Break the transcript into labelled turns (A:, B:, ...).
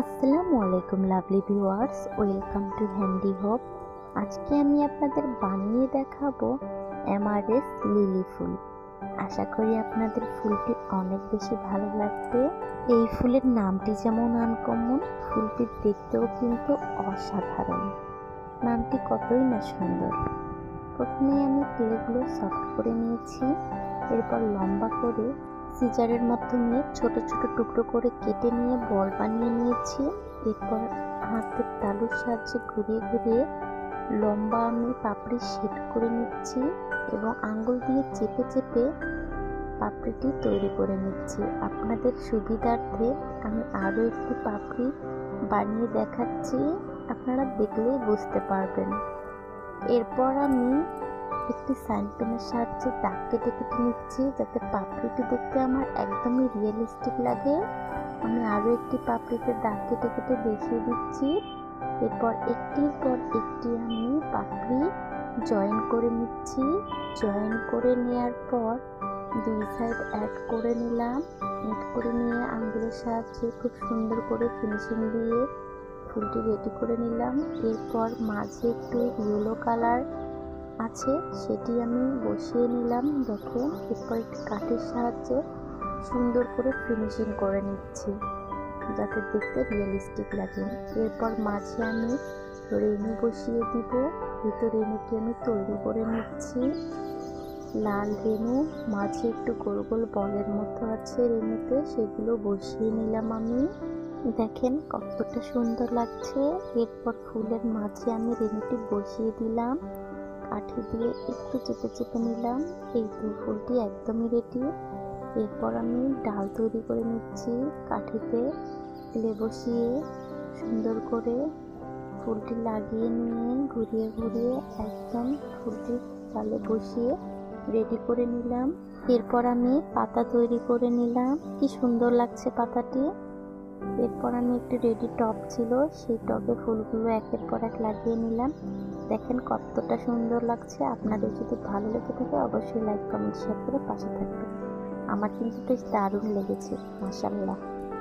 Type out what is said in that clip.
A: আসসালামু আলাইকুম lovely viewers, welcome to handy hope. আজকে আমি আপনাদের বানিয়ে দেখাবো অ্যামারেস লিলি ফুল। আশা করি আপনাদের ফুলটি অনেক বেশি ভালো লাগবে। এই ফুলের নামটি যেমন আনকমন, ফুলটি দেখতেও কিন্তু অসাধারণ। নামটি কতই না সুন্দর। প্রথমে আমি ক্লেগুলো সফট করে নিয়েছি, এরপর লম্বা করে সিজারের মাধ্যমে ছোট ছোট টুকরো করে কেটে নিয়ে বল বানিয়ে নিয়েছি। এরপর হাতের তালুর সাহায্যে ঘুরিয়ে ঘুরিয়ে লম্বা আমি পাপড়ি সেট করে নিচ্ছি এবং আঙ্গুল দিয়ে চেপে চেপে পাপড়িটি তৈরি করে নিচ্ছি। আপনাদের সুবিধার্থে আমি আরও একটি পাপড়ি বানিয়ে দেখাচ্ছি, আপনারা দেখলেই বুঝতে পারবেন। এরপর আমি একটি সাইন পেনের সাহায্যে দাগ কেটে কেটে নিচ্ছি, যাতে পাপড়িটি দেখতে আমার একদমই রিয়েলিস্টিক লাগে। আমি আরও একটি পাপড়িতে দাগ কেটে কেটে দেখিয়ে দিচ্ছি। এরপর একটির পর একটি আমি পাপড়ি জয়েন করে নিচ্ছি। জয়েন করে নেওয়ার পর দুই সাইড অ্যাড করে নিলাম। অ্যাড করে নিয়ে আঙ্গুলের সাহায্যে খুব সুন্দর করে ফিনিশিং দিয়ে ফুলটি রেডি করে নিলাম। এরপর মাঝে একটু ইয়েলো কালার আছে, সেটি আমি বসিয়ে নিলাম। দেখেন, এরপর একটি কাঠের সাহায্যে সুন্দর করে ফিনিশিং করে নিচ্ছি, যাতে দেখতে রিয়েলিস্টিক লাগে। এরপর মাঝে আমি রেনু বসিয়ে দিব। ভিতর রেনুটি আমি তৈরি করে নিচ্ছি। লাল রেনু, মাঝে একটু গোল গোল বলের মতো আছে রেনুতে, সেগুলো বসিয়ে নিলাম আমি। দেখেন কতটা সুন্দর লাগছে। এরপর ফুলের মাঝে আমি রেনুটি বসিয়ে দিলাম, কাঠি দিয়ে একটু চেপে চেপে নিলাম। এই ফুলটি একদমই রেডি। এরপর আমি ডাল তৈরি করে নিচ্ছি। কাঠিতে ক্লে বসিয়ে সুন্দর করে ফুলটি লাগিয়ে নিয়ে ঘুরিয়ে ঘুরিয়ে একদম ফুলটি ডালে বসিয়ে রেডি করে নিলাম। এরপর আমি পাতা তৈরি করে নিলাম। কি সুন্দর লাগছে পাতাটি। এরপর আমি একটি রেডি টব ছিল, সেই টবে ফুলগুলো একের পর এক লাগিয়ে নিলাম। দেখেন কতটা সুন্দর লাগছে। আপনাদের যদি ভালো লেগে থাকে অবশ্যই লাইক কমেন্ট শেয়ার করে পাশে থাকবেন। আমার কিন্তু বেশ দারুণ লেগেছে, মাশাআল্লাহ।